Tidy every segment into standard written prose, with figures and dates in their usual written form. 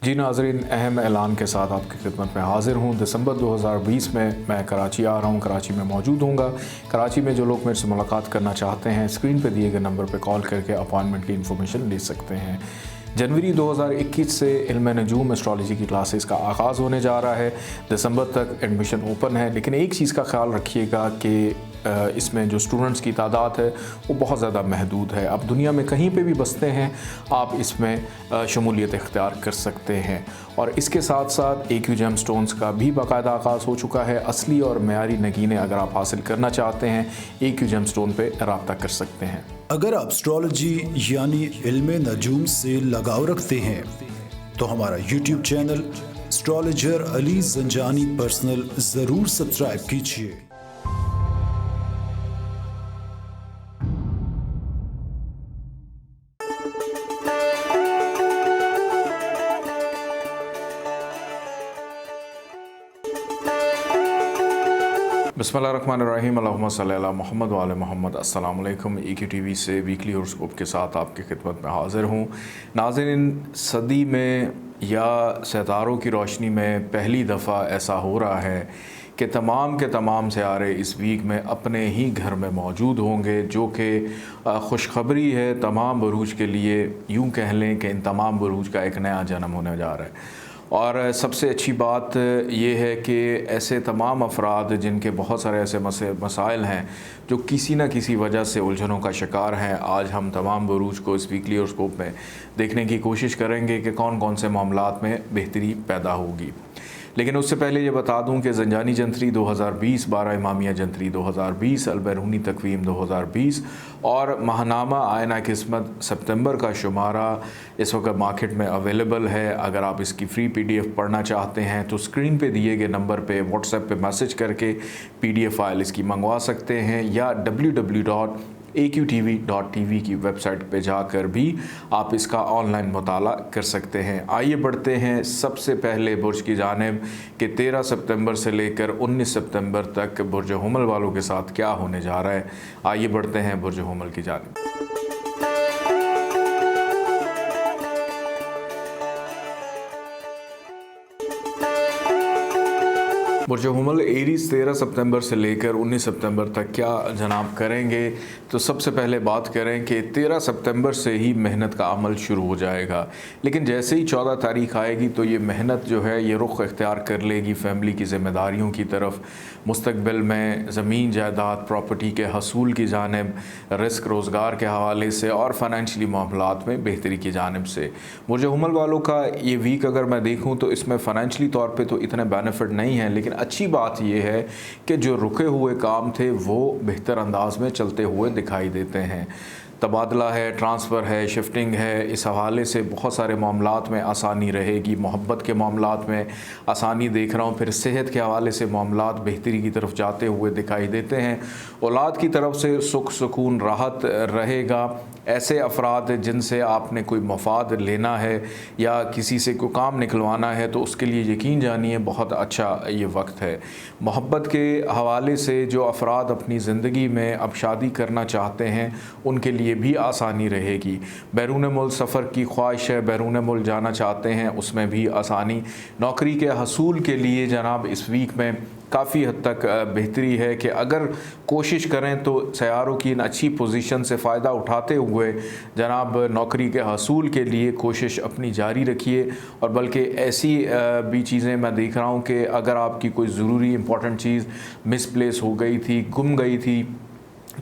जी नाज़रीन, अहम ऐलान के साथ आपकी खिदमत में हाज़िर हूँ। दिसंबर 2020 में मैं कराची आ रहा हूँ, कराची में मौजूद हूँगा। कराची में जो लोग मेरे से मुलाकात करना चाहते हैं, स्क्रीन पे दिए गए नंबर पे कॉल करके अपॉइंटमेंट की इन्फॉर्मेशन ले सकते हैं। जनवरी 2021 से इल्म नजूम एस्ट्रोलॉजी की क्लासेस का आगाज़ होने जा रहा है। दिसंबर तक एडमिशन ओपन है, लेकिन एक चीज़ का ख्याल रखिएगा कि इसमें जो स्टूडेंट्स की तादाद है वो बहुत ज़्यादा महदूद है। आप दुनिया में कहीं पे भी बसते हैं, आप इसमें शमूलियत इख्तियार कर सकते हैं। और इसके साथ साथ AQ जेमस्टोन्स का भी बाकायदा आगाज़ हो चुका है। असली और मयारी नगीने अगर आप हासिल करना चाहते हैं, AQ जेमस्टोन पे रब्ता कर सकते हैं। अगर आप एस्ट्रोलॉजी यानी इल्म नजूम से लगाव रखते हैं तो हमारा YouTube channel astrologer Ali Zanjani personal ज़रूर सब्सक्राइब कीजिए। बिस्मिल्लाहिर्रहमानिर्रहीम, अल्लाहुम्मा सल्ली अला मुहम्मद व आले मुहम्मद। अस्सलाम वालेकुम। AQ TV से वीकली हॉरोस्कोप के साथ आपकी खिदमत में हाज़िर हूँ। नाज़रीन, सदी में या सितारों की रोशनी में पहली दफ़ा ऐसा हो रहा है कि तमाम के तमाम सितारे इस वीक में अपने ही घर में मौजूद होंगे, जो कि खुशखबरी है तमाम बुरूज के लिए। यूँ कह लें कि इन तमाम बुरूज का एक नया जन्म होने जा रहा है। और सबसे अच्छी बात ये है कि ऐसे तमाम अफराद जिनके बहुत सारे ऐसे मसाइल हैं जो किसी न किसी वजह से उलझनों का शिकार हैं, आज हम तमाम बुरूज को इस वीकली हॉरोस्कोप में देखने की कोशिश करेंगे कि कौन कौन से मामलात में बेहतरी पैदा होगी। लेकिन उससे पहले ये बता दूं कि ज़ंजानी जंतरी 2020, 12 इमामिया जंतरी 2020, अलबैरूनी तकवीम 2020 और माहनामा आयना किस्मत सितंबर का शुमारा इस वक्त मार्केट में अवेलेबल है। अगर आप इसकी फ्री PDF पढ़ना चाहते हैं तो स्क्रीन पे दिए गए नंबर पे व्हाट्सएप पे मैसेज करके PDF फ़ाइल इसकी मंगवा सकते हैं, या www.aqtv.tv की वेबसाइट पे जाकर भी आप इसका ऑनलाइन मुताला कर सकते हैं। आइए बढ़ते हैं सबसे पहले बुर्ज की जानिब कि 13 सितंबर से लेकर 19 सितंबर तक बुर्ज हुमल वालों के साथ क्या होने जा रहा है। आइए बढ़ते हैं बुर्ज हुमल की जानिब। बुर्ज हुमल एरीज़ 13 सितंबर से लेकर 19 सितंबर तक क्या जनाब करेंगे। तो सबसे पहले बात करें कि 13 सितंबर से ही मेहनत का अमल शुरू हो जाएगा, लेकिन जैसे ही 14 तारीख आएगी तो ये मेहनत जो है ये रुख इख्तियार कर लेगी फैमिली की ज़िम्मेदारियों की तरफ, मुस्तकबिल में ज़मीन जायदाद प्रॉपर्टी के हसूल की जानिब, रिस्क रोज़गार के हवाले से और फ़ाइनेंशली मामलात में बेहतरी की जानिब से। बुर्ज हुमल वालों का ये वीक अगर मैं देखूँ तो इसमें फ़ाइनेंशली तौर पर तो इतने बेनिफिट नहीं है, लेकिन अच्छी बात यह है कि जो रुके हुए काम थे वो बेहतर अंदाज में चलते हुए दिखाई देते हैं। तबादला है, ट्रांसफ़र है, शिफ्टिंग है, इस हवाले से बहुत सारे मामलात में आसानी रहेगी। मोहब्बत के मामलात में आसानी देख रहा हूँ। फिर सेहत के हवाले से मामलात बेहतरी की तरफ जाते हुए दिखाई देते हैं। औलाद की तरफ से सुख सुकून राहत रहेगा। ऐसे अफराद जिनसे आपने कोई मफाद लेना है या किसी से कोई काम निकलवाना है तो उसके लिए यकीन जानिए बहुत अच्छा ये वक्त है। मोहब्बत के हवाले से जो अफराद अपनी ज़िंदगी में अब शादी करना चाहते हैं उनके लिए भी आसानी रहेगी। बैरून मुल्क सफ़र की ख्वाहिश है, बैरून मुल्क जाना चाहते हैं, उसमें भी आसानी। नौकरी के हसूल के लिए जनाब इस वीक में काफ़ी हद तक बेहतरी है कि अगर कोशिश करें तो सयारों की इन अच्छी पोजीशन से फ़ायदा उठाते हुए जनाब नौकरी के हसूल के लिए कोशिश अपनी जारी रखिए। और बल्कि ऐसी भी चीज़ें मैं देख रहा हूँ कि अगर आपकी कोई ज़रूरी इम्पोर्टेंट चीज़ मिसप्लेस हो गई थी, गुम गई थी,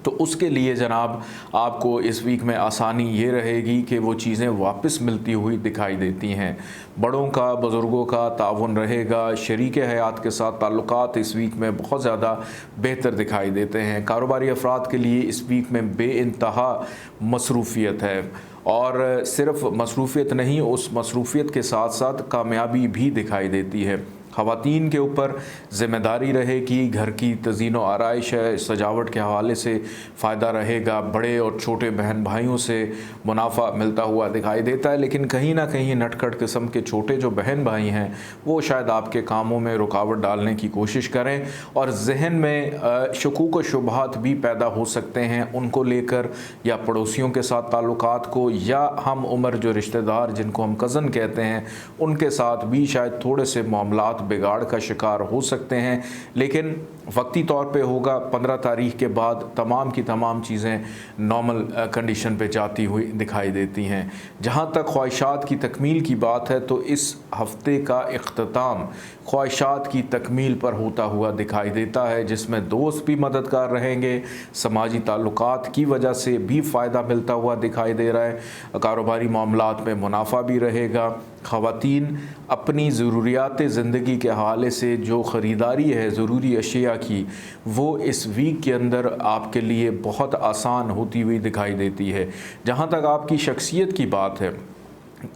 तो उसके लिए जनाब आपको इस वीक में आसानी ये रहेगी कि वो चीज़ें वापस मिलती हुई दिखाई देती हैं। बड़ों का, बुज़ुर्गों का ताउन रहेगा। शरीक हयात के साथ ताल्लुकात इस वीक में बहुत ज़्यादा बेहतर दिखाई देते हैं। कारोबारी अफराद के लिए इस वीक में बेइंतहा मसरूफ़ियत है, और सिर्फ मसरूफ़ियत नहीं, उस मसरूफ़ियत के साथ साथ कामयाबी भी दिखाई देती है। ख़वातीन के ऊपर ज़िम्मेदारी रहेगी, घर की तज़ीन व आराइश है, सजावट के हवाले से फ़ायदा रहेगा, बड़े और छोटे बहन भाइयों से मुनाफा मिलता हुआ दिखाई देता है। लेकिन कहीं ना कहीं नटखट किस्म के छोटे जो बहन भाई हैं वो शायद आपके कामों में रुकावट डालने की कोशिश करें और जहन में शकूक व शुबहात भी पैदा हो सकते हैं उनको लेकर, या पड़ोसियों के साथ ताल्लुकात को, या हम उम्र जो रिश्तेदार जिनको हम कज़न कहते हैं उनके साथ भी शायद थोड़े से मामलात बिगाड़ का शिकार हो सकते हैं। लेकिन वक्ती तौर पे होगा, 15 तारीख के बाद तमाम की तमाम चीज़ें नॉर्मल कंडीशन पे जाती हुई दिखाई देती हैं। जहाँ तक ख्वाहिशात की तकमील की बात है तो इस हफ्ते का इख्तिताम ख्वाहिशात की तकमील पर होता हुआ दिखाई देता है, जिसमें दोस्त भी मददगार रहेंगे, समाजी ताल्लुकात की वजह से भी फ़ायदा मिलता हुआ दिखाई दे रहा है, कारोबारी मामलात में मुनाफा भी रहेगा। ख़वातीन अपनी ज़रूरियात ज़िंदगी के हवाले से जो ख़रीदारी है ज़रूरी अशिया की, वो इस वीक के अंदर आपके लिए बहुत आसान होती हुई दिखाई देती है। जहाँ तक आपकी शख्सियत की बात है,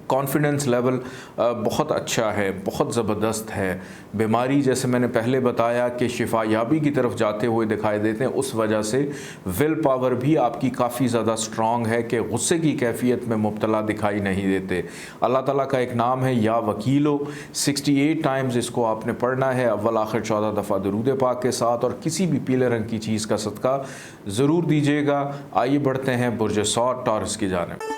कॉन्फिडेंस लेवल बहुत अच्छा है, बहुत ज़बरदस्त है। बीमारी जैसे मैंने पहले बताया कि शिफा याबी की तरफ जाते हुए दिखाई देते हैं, उस वजह से विल पावर भी आपकी काफ़ी ज़्यादा स्ट्रॉन्ग है कि गुस्से की कैफियत में मुब्तला दिखाई नहीं देते। अल्लाह ताला का एक नाम है या वकीलो, 68 टाइम्स इसको आपने पढ़ना है अव्वल आखिर 14 दफ़ा दरूद पाक के साथ, और किसी भी पीले रंग की चीज़ का सदका ज़रूर दीजिएगा। आइए बढ़ते हैं बुर्ज सौर टॉरस की जानिब।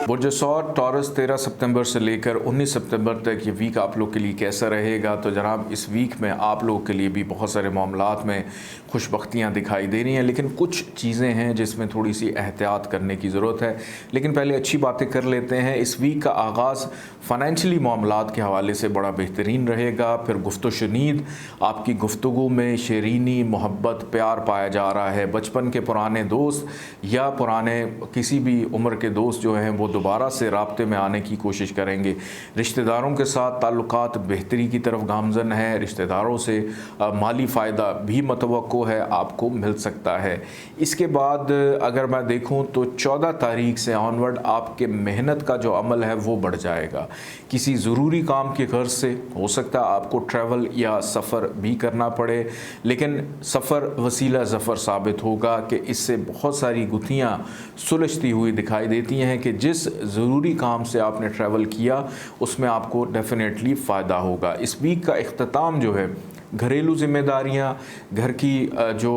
बुर्ज सौर टॉरस 13 सितंबर से लेकर 19 सितंबर तक ये वीक आप लोग के लिए कैसा रहेगा? तो जनाब इस वीक में आप लोगों के लिए भी बहुत सारे मामलात में खुशबख्तियाँ दिखाई दे रही हैं, लेकिन कुछ चीज़ें हैं जिसमें थोड़ी सी एहतियात करने की ज़रूरत है। लेकिन पहले अच्छी बातें कर लेते हैं। इस वीक का आगाज़ फ़ाइनेंशली मामलात के हवाले से बड़ा बेहतरीन रहेगा। फिर गुफ्तो शनीद, आपकी गुफ्तगू में शेरीनी, मोहब्बत, प्यार पाया जा रहा है। बचपन के पुराने दोस्त या पुराने किसी भी उम्र के दोस्त जो हैं वो दोबारा से राब्ते में आने की कोशिश करेंगे। रिश्तेदारों के साथ ताल्लुकात बेहतरी की तरफ गामज़न है। रिश्तेदारों से माली फ़ायदा भी मतवक्को है, आपको मिल सकता है। इसके बाद अगर मैं देखूं तो 14 तारीख से ऑनवर्ड आपके मेहनत का जो अमल है वो बढ़ जाएगा। किसी ज़रूरी काम के गर्ज से हो सकता है आपको ट्रैवल या सफ़र भी करना पड़े, लेकिन सफ़र वसीला ज़फ़र साबित होगा कि इससे बहुत सारी गुत्थियाँ सुलझती हुई दिखाई देती हैं कि जिस ज़रूरी काम से आपने ट्रैवल किया उसमें आपको डेफिनेटली फ़ायदा होगा। इस वीक का इख्तिताम जो है घरेलू ज़िम्मेदारियाँ, घर की जो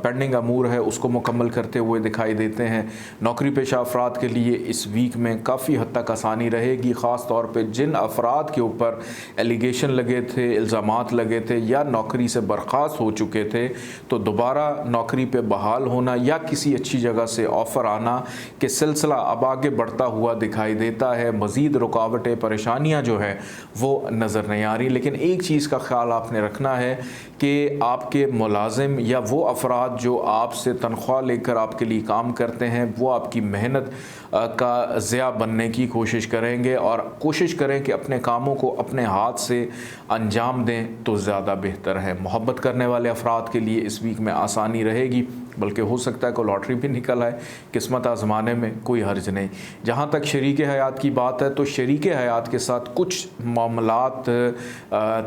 पेंडिंग अमूर है उसको मुकम्मल करते हुए दिखाई देते हैं। नौकरी पेशा अफराद के लिए इस वीक में काफ़ी हद तक आसानी रहेगी, ख़ास तौर पे जिन अफराद के ऊपर एलिगेशन लगे थे, इल्ज़ामात लगे थे या नौकरी से बर्खास्त हो चुके थे, तो दोबारा नौकरी पे बहाल होना या किसी अच्छी जगह से ऑफ़र आना के सिलसिला अब आगे बढ़ता हुआ दिखाई देता है। मज़ीद रुकावटें, परेशानियाँ जो है वो नज़र नहीं आ रही। लेकिन एक चीज़ का ख्याल आपने रखना है कि आपके मुलाजिम या वो अफराद जो आपसे तनख्वाह लेकर आपके लिए काम करते हैं वो आपकी मेहनत का ज़िया बनने की कोशिश करेंगे, और कोशिश करें कि अपने कामों को अपने हाथ से अंजाम दें तो ज़्यादा बेहतर है। मोहब्बत करने वाले अफराद के लिए इस वीक में आसानी रहेगी, बल्कि हो सकता है कोई लॉटरी भी निकल आए, किस्मत आजमाने में कोई हर्ज नहीं। जहाँ तक शरीक हयात की बात है तो शरीक हयात के साथ कुछ मामलात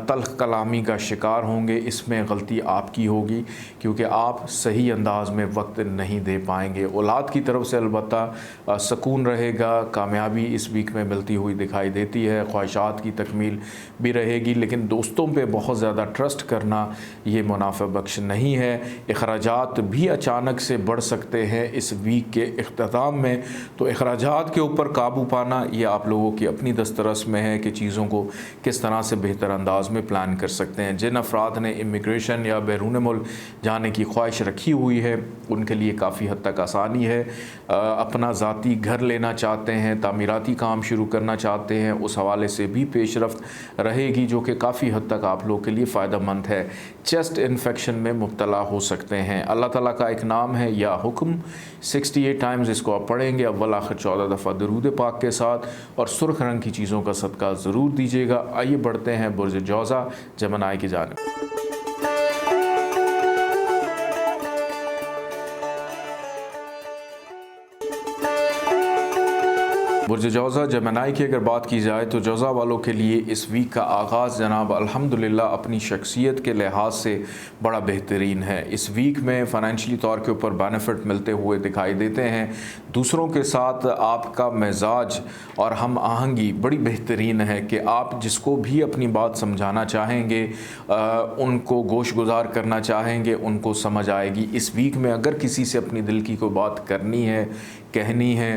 तल्ख कलामी का शिकार होंगे। इसमें गलती आपकी होगी क्योंकि आप सही अंदाज में वक्त नहीं दे पाएंगे। औलाद की तरफ से अलबत्ता सुकून रहेगा, कामयाबी इस वीक में मिलती हुई दिखाई देती है, ख्वाहिशात की तकमील भी रहेगी। लेकिन दोस्तों पे बहुत ज़्यादा ट्रस्ट करना ये मुनाफ़ा बख्श नहीं है। अखराजात भी अचानक से बढ़ सकते हैं इस वीक के इख्तिताम में, तो अखराजात के ऊपर काबू पाना ये आप लोगों की अपनी दस्तरस में है कि चीज़ों को किस तरह से बेहतर अंदाज में प्लान कर सकते हैं। जिन अफराद ने इमिग्रेशन या बैरून मुल्क जाने की ख्वाहिश रखी हुई है उनके लिए काफ़ी हद तक आसानी है। अपना ज़ाती घर लेना चाहते हैं, तामीराती काम शुरू करना चाहते हैं, उस हवाले से भी पेशरफ्त रहेगी जो कि काफ़ी हद तक आप लोगों के लिए फ़ायदेमंद है। चेस्ट इन्फेक्शन में मुब्तला हो सकते हैं। अल्लाह ताला का एक नाम है या हुक्म, 68 टाइम्स इसको आप पढ़ेंगे अव्वल आखिर 14 दफ़ा दरूद पाक के साथ, और सुर्ख रंग की चीज़ों का सदका ज़रूर दीजिएगा। आइए बढ़ते हैं बुर्ज जौज़ा जमनाई की जानिब। बुर्ज जौज़ा जेमिनी की अगर बात की जाए तो जौज़ा वालों के लिए इस वीक का आगाज़ जनाब अल्हम्दुलिल्लाह अपनी शख्सियत के लिहाज से बड़ा बेहतरीन है। इस वीक में फ़ाइनेंशियली तौर के ऊपर बेनिफिट मिलते हुए दिखाई देते हैं। दूसरों के साथ आपका मिजाज और हम आहंगी बड़ी बेहतरीन है कि आप जिसको भी अपनी बात समझाना चाहेंगे, उनको गोश गुजार करना चाहेंगे, उनको समझ आएगी। इस वीक में अगर किसी से अपनी दिल की कोई बात करनी है, कहनी है,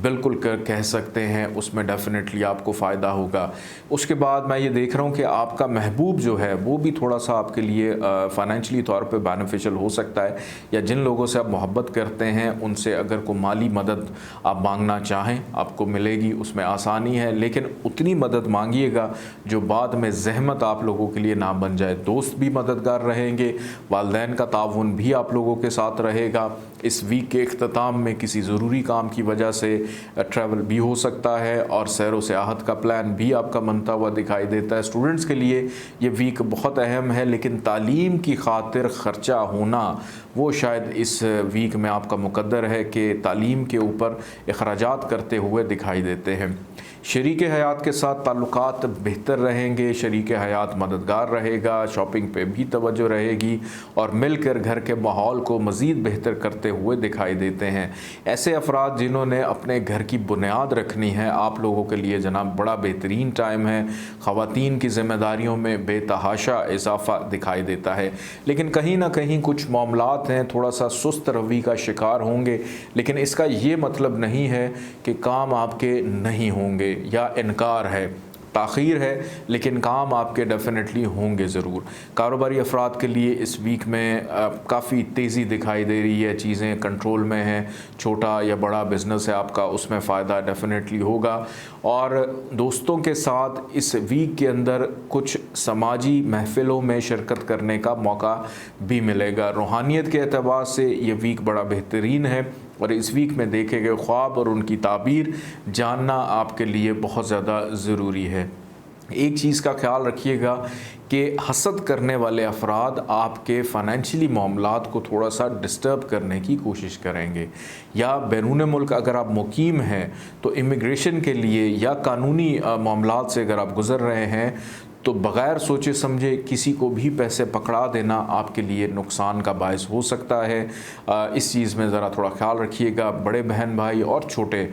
बिल्कुल कह सकते हैं, उसमें डेफिनेटली आपको फ़ायदा होगा। उसके बाद मैं ये देख रहा हूँ कि आपका महबूब जो है वो भी थोड़ा सा आपके लिए फ़ाइनेंशियली तौर पे बेनिफिशियल हो सकता है, या जिन लोगों से आप मोहब्बत करते हैं उनसे अगर कोई माली मदद आप मांगना चाहें आपको मिलेगी, उसमें आसानी है। लेकिन उतनी मदद मांगिएगा जो बाद में ज़हमत आप लोगों के लिए ना बन जाए। दोस्त भी मददगार रहेंगे, वालिदैन का ताउन भी आप लोगों के साथ रहेगा। इस वीक के इख्तिताम में किसी ज़रूरी काम की वजह से ट्रैवल भी हो सकता है और सैर व सियाहत का प्लान भी आपका बनता हुआ दिखाई देता है। स्टूडेंट्स के लिए ये वीक बहुत अहम है, लेकिन तालीम की खातिर ख़र्चा होना वो शायद इस वीक में आपका मुकद्दर है कि तालीम के ऊपर अखराजात करते हुए दिखाई देते हैं। शरीक हयात के साथ ताल्लुकात बेहतर रहेंगे, शरीक हयात मददगार रहेगा, शॉपिंग पे भी तवज्जो रहेगी और मिलकर घर के माहौल को मज़ीद बेहतर करते हुए दिखाई देते हैं। ऐसे अफराद जिन्होंने अपने घर की बुनियाद रखनी है, आप लोगों के लिए जनाब बड़ा बेहतरीन टाइम है। ख़वातीन की ज़िम्मेदारियों में बेतहाशा इजाफ़ा दिखाई देता है, लेकिन कहीं ना कहीं कुछ मामलात हैं थोड़ा सा सुस्त रवि का शिकार होंगे। लेकिन इसका ये मतलब नहीं है कि काम आपके नहीं होंगे या इनकार है, ताख़ीर है, लेकिन काम आपके डेफिनेटली होंगे ज़रूर। कारोबारी अफराद के लिए इस वीक में काफ़ी तेज़ी दिखाई दे रही है, चीज़ें कंट्रोल में हैं। छोटा या बड़ा बिज़नेस है आपका, उसमें फ़ायदा डेफिनेटली होगा। और दोस्तों के साथ इस वीक के अंदर कुछ समाजी महफ़िलों में शिरकत करने का मौका भी मिलेगा। रूहानियत के एतबार से ये वीक बड़ा बेहतरीन है और इस वीक में देखे गए ख्वाब और उनकी ताबीर जानना आपके लिए बहुत ज़्यादा ज़रूरी है। एक चीज़ का ख्याल रखिएगा कि हसद करने वाले अफराद आपके फ़ाइनेंशियली मामलात को थोड़ा सा डिस्टर्ब करने की कोशिश करेंगे, या बैरून मुल्क अगर आप मुकीम हैं तो इमिग्रेशन के लिए या कानूनी मामलात से अगर आप गुज़र रहे हैं तो बग़ैर सोचे समझे किसी को भी पैसे पकड़ा देना आपके लिए नुकसान का बायस हो सकता है। इस चीज़ में ज़रा थोड़ा ख्याल रखिएगा। बड़े बहन भाई और छोटे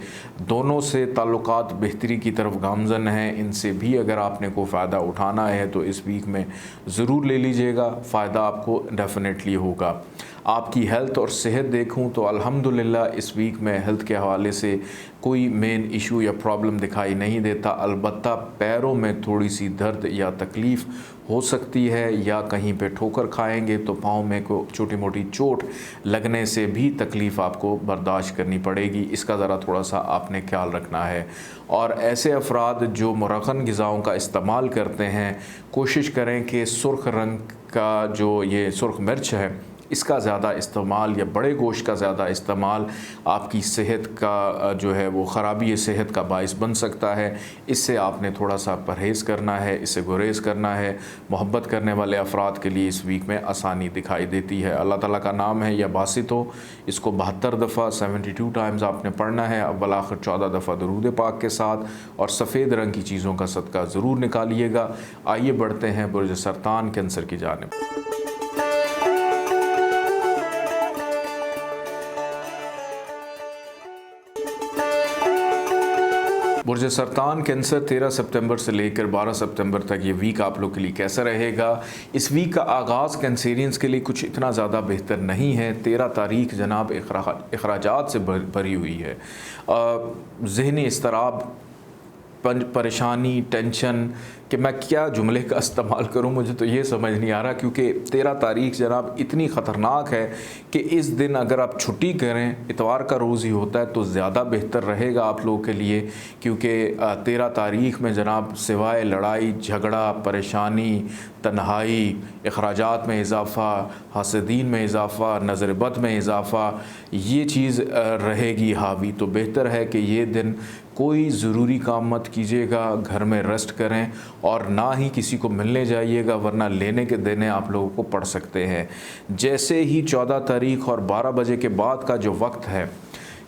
दोनों से ताल्लुकात बेहतरी की तरफ गामज़न हैं, इनसे भी अगर आपने को फ़ायदा उठाना है तो इस वीक में ज़रूर ले लीजिएगा, फ़ायदा आपको डेफिनेटली होगा। आपकी हेल्थ और सेहत देखूं तो अल्हम्दुलिल्लाह इस वीक में हेल्थ के हवाले से कोई मेन इशू या प्रॉब्लम दिखाई नहीं देता। अलबत्ता पैरों में थोड़ी सी दर्द या तकलीफ़ हो सकती है, या कहीं पे ठोकर खाएंगे तो पाँव में को छोटी मोटी चोट लगने से भी तकलीफ़ आपको बर्दाश्त करनी पड़ेगी। इसका ज़रा थोड़ा सा आपने ख्याल रखना है। और ऐसे अफराद जो मुरग़न ग़िज़ाओं का इस्तेमाल करते हैं, कोशिश करें कि सुर्ख रंग का जो ये सुर्ख मिर्च है इसका ज़्यादा इस्तेमाल या बड़े गोश्त का ज़्यादा इस्तेमाल आपकी सेहत का जो है वो ख़राबी सेहत का बायस बन सकता है। इससे आपने थोड़ा सा परहेज़ करना है, इससे गुरेज़ करना है। मोहब्बत करने वाले अफराद के लिए इस वीक में आसानी दिखाई देती है। अल्लाह ताला का नाम है या बासित हो, इसको 72 दफ़ा 72 टाइम्स आपने पढ़ना है, अव्वल आखिर 14 दफ़ा दरूद पाक के साथ, और सफ़ेद रंग की चीज़ों का सदका ज़रूर निकालिएगा। आइए बढ़ते हैं बुर्ज सरतान कैंसर की जानिब। बुर्ज सरतान कैंसर 13 सितंबर से लेकर 12 सितंबर तक ये वीक आप लोग के लिए कैसा रहेगा। इस वीक का आगाज़ कैंसेरियंस के लिए कुछ इतना ज़्यादा बेहतर नहीं है। 13 तारीख जनाब अखराजात से भरी हुई है। ज़हनी इस्तराब, परेशानी, टेंशन कि मैं क्या जुमले का इस्तेमाल करूं, मुझे तो ये समझ नहीं आ रहा, क्योंकि 13 तारीख जनाब इतनी ख़तरनाक है कि इस दिन अगर आप छुट्टी करें, इतवार का रोज़ ही होता है, तो ज़्यादा बेहतर रहेगा आप लोगों के लिए। क्योंकि 13 तारीख में जनाब सिवाय लड़ाई झगड़ा, परेशानी, तन्हाई, अखराजात में इजाफ़ा, हासदीन में इजाफ़ा, नज़र बद में इजाफ़ा, ये चीज़ रहेगी हावी। तो बेहतर है कि ये दिन कोई ज़रूरी काम मत कीजिएगा, घर में रेस्ट करें और ना ही किसी को मिलने जाइएगा, वरना लेने के देने आप लोगों को पड़ सकते हैं। जैसे ही 14 तारीख और 12 बजे के बाद का जो वक्त है,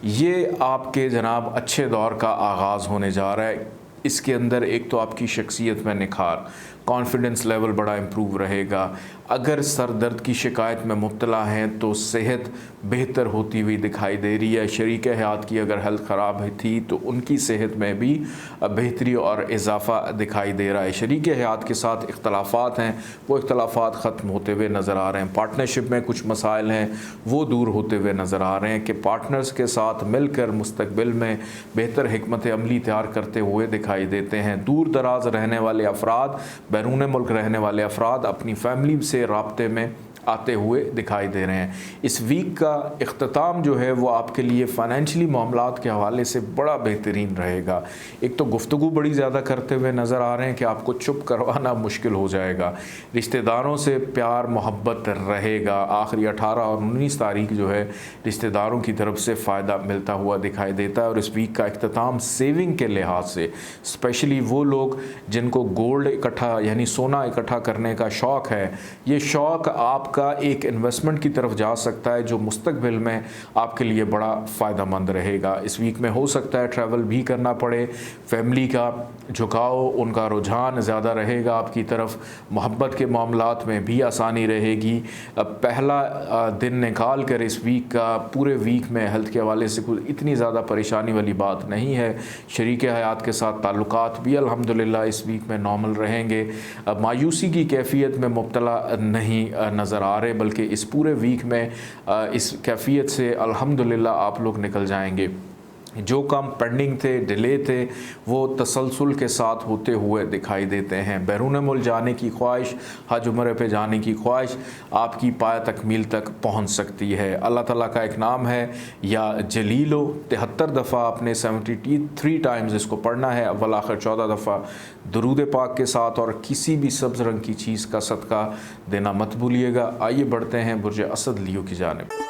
ये आपके जनाब अच्छे दौर का आगाज़ होने जा रहा है। इसके अंदर एक तो आपकी शख्सियत में निखार, कॉन्फिडेंस लेवल बड़ा इम्प्रूव रहेगा। अगर सर दर्द की शिकायत में मुब्तला हैं तो सेहत बेहतर होती हुई दिखाई दे रही है। शरीक हयात की अगर हेल्थ ख़राब थी तो उनकी सेहत में भी बेहतरी और इजाफ़ा दिखाई दे रहा है। शरीक हयात के साथ इख्तलाफात हैं, वो इख्तलाफात ख़त्म होते हुए नज़र आ रहे हैं। पार्टनरशिप में कुछ मसाइल हैं, वो दूर होते हुए नज़र आ रहे हैं कि पार्टनर्स के साथ मिलकर मुस्तकबिल में बेहतर हिकमत अमली तैयार करते हुए दिखाई देते हैं। दूर दराज रहने वाले अफराद, बैरून मुल्क रहने वाले अफराद अपनी फैमिली से राब्ते में आते हुए दिखाई दे रहे हैं। इस वीक का इख्तिताम जो है वो आपके लिए फ़ाइनेंशियली मामलात के हवाले से बड़ा बेहतरीन रहेगा। एक तो गुफ्तगू बड़ी ज़्यादा करते हुए नज़र आ रहे हैं कि आपको चुप करवाना मुश्किल हो जाएगा। रिश्तेदारों से प्यार मोहब्बत रहेगा। आखिरी 18 और 19 तारीख जो है रिश्तेदारों की तरफ से फ़ायदा मिलता हुआ दिखाई देता है। और इस वीक का इख्तिताम सेविंग के लिहाज से, स्पेशली वो लोग जिनको गोल्ड इकट्ठा यानी सोना इकट्ठा करने का शौक़ है, ये शौक़ आप का एक इन्वेस्टमेंट की तरफ जा सकता है जो मुस्तकबिल में आपके लिए बड़ा फ़ायदा मंद रहेगा। इस वीक में हो सकता है ट्रैवल भी करना पड़े। फैमिली का झुकाव, उनका रुझान ज़्यादा रहेगा आपकी तरफ। मोहब्बत के मामलात में भी आसानी रहेगी। पहला दिन निकाल कर इस वीक का पूरे वीक में हेल्थ के हवाले से कुछ इतनी ज़्यादा परेशानी वाली बात नहीं है। शरीक हयात के साथ ताल्लुकात भी अल्हम्दुलिल्लाह इस वीक में नॉर्मल रहेंगे। मायूसी की कैफियत में मुब्तला नहीं नज़र आ रहे, बल्कि इस पूरे वीक में इस कैफियत से अल्हम्दुलिल्लाह आप लोग निकल जाएंगे। जो काम पेंडिंग थे, डिले थे, वो तसलसल के साथ होते हुए दिखाई देते हैं। बैरून मुल्क जाने की ख्वाहिश, हज उम्रे पे जाने की ख्वाहिश आपकी पाया तकमील तक पहुंच सकती है। अल्लाह ताला का एक नाम है या जलीलो, 73 दफ़ा आपने 73 टाइम्स इसको पढ़ना है, अव्वल आखिर 14 दफ़ा दुरूद पाक के साथ। और किसी भी सब्ज़ रंग की चीज़ का सदका देना मत भूलिएगा। आइए बढ़ते हैं बुर्ज असद लियो की जानिब।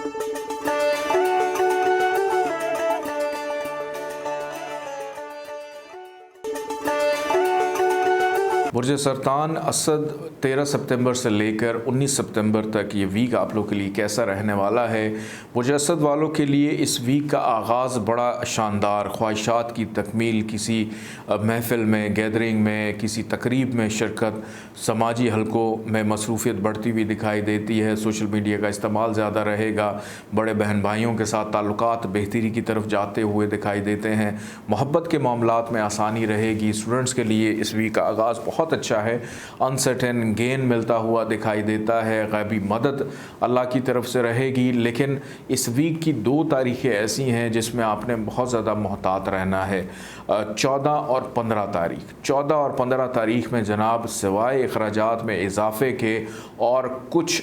बुर्ज सरतान असद 13 सितंबर से लेकर 19 सितंबर तक ये वीक आप लोग के लिए कैसा रहने वाला है। बुर्ज असद वालों के लिए इस वीक का आगाज़ बड़ा शानदार, ख्वाहिशात की तकमील, किसी महफ़िल में, गैदरिंग में, किसी तकरीब में शिरकत, समाजी हलकों में मसरूफ़ियत बढ़ती हुई दिखाई देती है। सोशल मीडिया का इस्तेमाल ज़्यादा रहेगा। बड़े बहन भाइयों के साथ ताल्लुकात बेहतरी की तरफ जाते हुए दिखाई देते हैं। मोहब्बत के मामलात में आसानी रहेगी। स्टूडेंट्स के लिए इस वीक का आगाज़ बहुत अच्छा है। अनसर्टेन गेन मिलता हुआ दिखाई देता है। गैबी मदद अल्लाह की तरफ से रहेगी। लेकिन इस वीक की 2 तारीखें ऐसी हैं जिसमें आपने बहुत ज़्यादा मोहतात रहना है। 14 और 15 तारीख। 14 और 15 तारीख में जनाब सिवाय अखराजात में इजाफे के और कुछ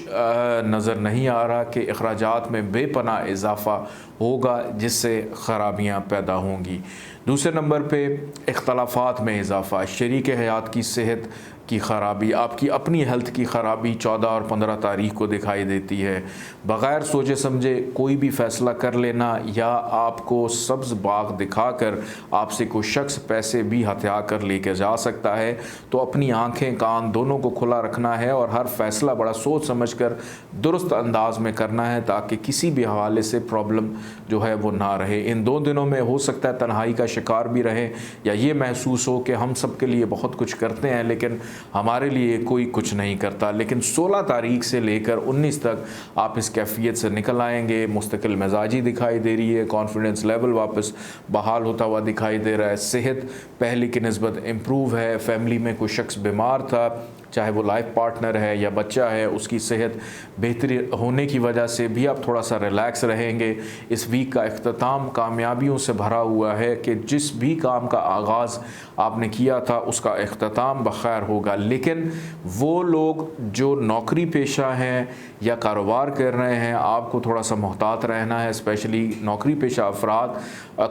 नज़र नहीं आ रहा कि अखराजात में बेपनाह इजाफ़ा होगा जिससे ख़राबियाँ पैदा होंगी। दूसरे नंबर पे इख्तलाफात में इजाफ़ा, शरीक हयात की सेहत की ख़राबी, आपकी अपनी हेल्थ की ख़राबी 14 और 15 तारीख को दिखाई देती है। बग़ैर सोचे समझे कोई भी फ़ैसला कर लेना या आपको सब्ज़ बाग दिखाकर आपसे कोई शख्स पैसे भी हथिया कर लेके जा सकता है। तो अपनी आँखें कान दोनों को खुला रखना है और हर फ़ैसला बड़ा सोच समझ कर दुरुस्त अंदाज में करना है ताकि किसी भी हवाले से प्रॉब्लम जो है वो ना रहे। इन 2 दिनों में हो सकता है तन्हाई का शिकार भी रहे या ये महसूस हो कि हम सब के लिए बहुत कुछ करते हैं लेकिन हमारे लिए कोई कुछ नहीं करता। लेकिन 16 तारीख से लेकर 19 तक आप इस कैफियत से निकल आएंगे। मुस्तकिल मिजाजी दिखाई दे रही है। कॉन्फिडेंस लेवल वापस बहाल होता हुआ दिखाई दे रहा है। सेहत पहले की निस्बत इम्प्रूव है। फैमिली में कोई शख्स बीमार था, चाहे वो लाइफ पार्टनर है या बच्चा है, उसकी सेहत बेहतरी होने की वजह से भी आप थोड़ा सा रिलैक्स रहेंगे। इस वीक का इख्तिताम कामयाबियों से भरा हुआ है कि जिस भी काम का आगाज़ आपने किया था उसका इख्तिताम बखैर होगा। लेकिन वो लोग जो नौकरी पेशा हैं या कारोबार कर रहे हैं, आपको थोड़ा सा मोहतात रहना है। स्पेशली नौकरी पेशा अफराद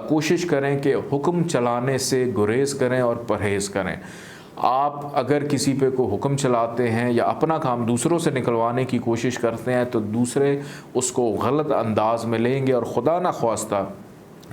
कोशिश करें कि हुक्म चलाने से गुरेज करें और परहेज़ करें। आप अगर किसी पे को हुक्म चलाते हैं या अपना काम दूसरों से निकलवाने की कोशिश करते हैं तो दूसरे उसको गलत अंदाज में लेंगे और खुदा न ख्वास्ता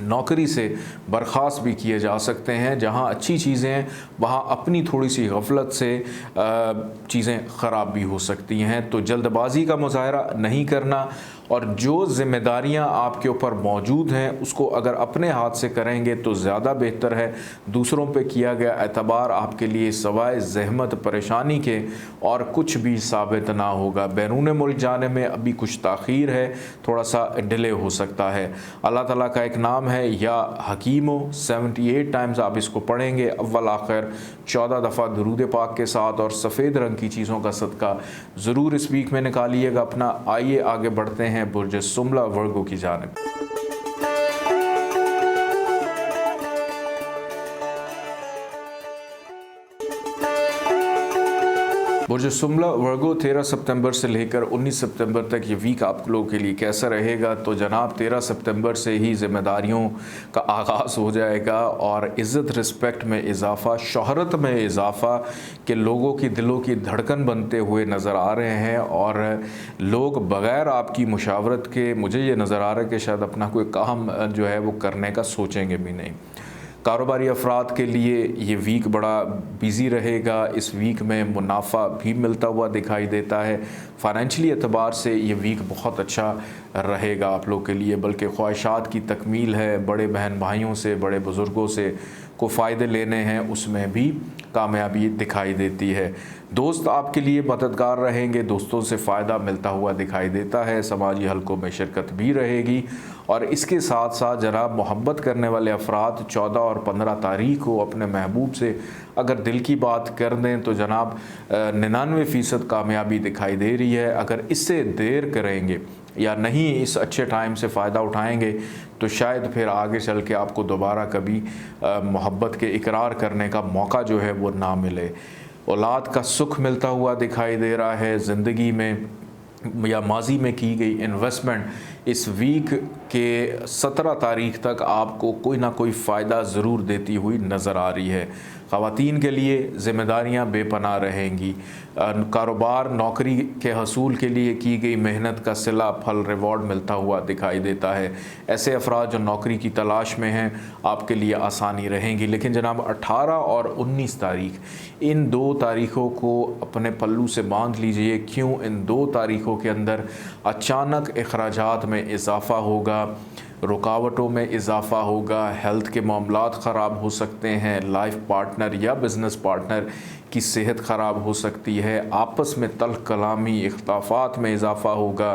नौकरी से बर्खास्त भी किए जा सकते हैं। जहां अच्छी चीज़ें हैं वहां अपनी थोड़ी सी गफलत से चीज़ें ख़राब भी हो सकती हैं। तो जल्दबाजी का मुजाहरा नहीं करना और जो जिम्मेदारियां आपके ऊपर मौजूद हैं उसको अगर अपने हाथ से करेंगे तो ज़्यादा बेहतर है। दूसरों पे किया गया एतबार आपके लिए सवाए ज़हमत परेशानी के और कुछ भी साबित ना होगा। बैरून मुल्क जाने में अभी कुछ ताख़ीर है, थोड़ा सा डिले हो सकता है। अल्लाह ताला का एक नाम है या हकीमो, 78 टाइम्स आप इसको पढ़ेंगे अव्वल आखिर 14 दफ़ा दुरूद पाक के साथ, और सफ़ेद रंग की चीज़ों का सदका ज़रूर इस वीक में निकालिएगा अपना। आइए आगे बढ़ते हैं बुर्ज सुमला वर्गो की जानिब। बुर्ज सुमला वर्गो 13 सितंबर से लेकर 19 सितंबर तक ये वीक आप लोगों के लिए कैसा रहेगा? तो जनाब 13 सितंबर से ही ज़िम्मेदारियों का आगाज़ हो जाएगा और इज़्ज़त रिस्पेक्ट में इजाफ़ा, शोहरत में इजाफ़ा के लोगों की दिलों की धड़कन बनते हुए नज़र आ रहे हैं। और लोग बग़ैर आपकी मुशावरत के, मुझे ये नज़र आ रहा है कि शायद अपना कोई काम जो है वो करने का सोचेंगे भी नहीं। कारोबारी अफराद के लिए ये वीक बड़ा बिज़ी रहेगा। इस वीक में मुनाफा भी मिलता हुआ दिखाई देता है। फ़ाइनेंशियली एतबार से ये वीक बहुत अच्छा रहेगा आप लोग के लिए, बल्कि ख्वाहिशात की तकमील है। बड़े बहन भाइयों से, बड़े बुज़ुर्गों से को फ़ायदे लेने हैं, उसमें भी कामयाबी दिखाई देती है। दोस्त आपके लिए मददगार रहेंगे, दोस्तों से फ़ायदा मिलता हुआ दिखाई देता है। समाजी हलकों में शिरकत भी रहेगी। और इसके साथ साथ जनाब मोहब्बत करने वाले अफराद 14 और 15 तारीख को अपने महबूब से अगर दिल की बात कर दें तो जनाब 99% कामयाबी दिखाई दे रही है। अगर इससे देर करेंगे या नहीं इस अच्छे टाइम से फ़ायदा उठाएंगे तो शायद फिर आगे चल के आपको दोबारा कभी मोहब्बत के इकरार करने का मौका जो है वो ना मिले। औलाद का सुख मिलता हुआ दिखाई दे रहा है। ज़िंदगी में या माजी में की गई इन्वेस्टमेंट इस वीक के 17 तारीख तक आपको कोई ना कोई फ़ायदा ज़रूर देती हुई नज़र आ रही है। ख़वातीन के लिए ज़िम्मेदारियाँ बेपनाह रहेंगी। कारोबार, नौकरी के हसूल के लिए की गई मेहनत का सिला फल रिवॉर्ड मिलता हुआ दिखाई देता है। ऐसे अफराद जो नौकरी की तलाश में हैं आपके लिए आसानी रहेंगी। लेकिन जनाब 18 और 19 तारीख, इन 2 तारीख़ों को अपने पल्लू से बांध लीजिए। क्यों? इन 2 तारीख़ों के अंदर अचानक अखराजात में इजाफ़ा होगा, रुकावटों में इजाफ़ा होगा, हेल्थ के मामलात ख़राब हो सकते हैं, लाइफ पार्टनर या बिज़नेस पार्टनर की सेहत ख़राब हो सकती है, आपस में तल्ख़ कलामी, इख्तिलाफ़ात में इजाफ़ा होगा।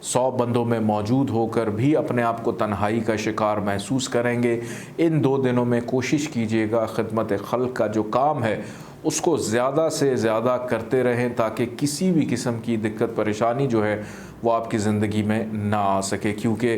100 बंदों में मौजूद होकर भी अपने आप को तन्हाई का शिकार महसूस करेंगे। इन 2 दिनों में कोशिश कीजिएगा खिदमत खल्क़ का जो काम है उसको ज़्यादा से ज़्यादा करते रहें ताकि किसी भी किस्म की दिक्कत परेशानी जो है वो आपकी ज़िंदगी में ना आ सके। क्योंकि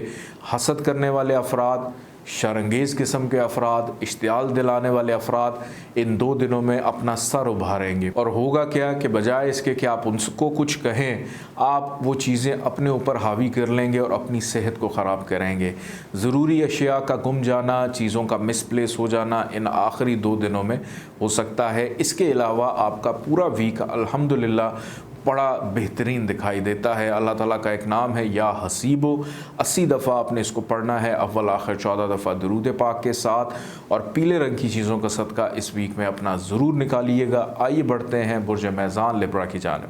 हसद करने वाले अफराद, शर्ंगेज़ किस्म के अफराद, इश्तियाल दिलाने वाले अफराद इन 2 दिनों में अपना सर उभारेंगे। और होगा क्या कि बजाय इसके कि आप उनको कुछ कहें, आप वो चीज़ें अपने ऊपर हावी कर लेंगे और अपनी सेहत को ख़राब करेंगे। ज़रूरी अशिया का गुम जाना, चीज़ों का मिसप्लेस हो जाना इन आखिरी 2 दिनों में हो सकता है। इसके अलावा आपका पूरा वीक अल्हम्दुलिल्लाह बड़ा बेहतरीन दिखाई देता है। अल्लाह ताला का एक नाम है या हसीबो, 80 दफ़ा आपने इसको पढ़ना है अव्वल आखिर 14 दफ़ा दुरूद पाक के साथ। और पीले रंग की चीज़ों का सदका इस वीक में अपना ज़रूर निकालिएगा। आइए बढ़ते हैं बुर्ज मैज़ान लिब्रा की जानिब।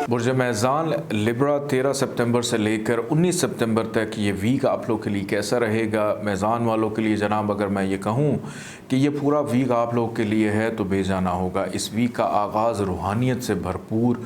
बुर्ज मैज़ान लिब्रा 13 सितंबर से लेकर 19 सितंबर तक ये वीक आप लोग के लिए कैसा रहेगा? मैज़ान वालों के लिए जनाब अगर मैं ये कहूँ कि ये पूरा वीक आप लोग के लिए है तो बेजाना होगा। इस वीक का आगाज़ रूहानियत से भरपूर,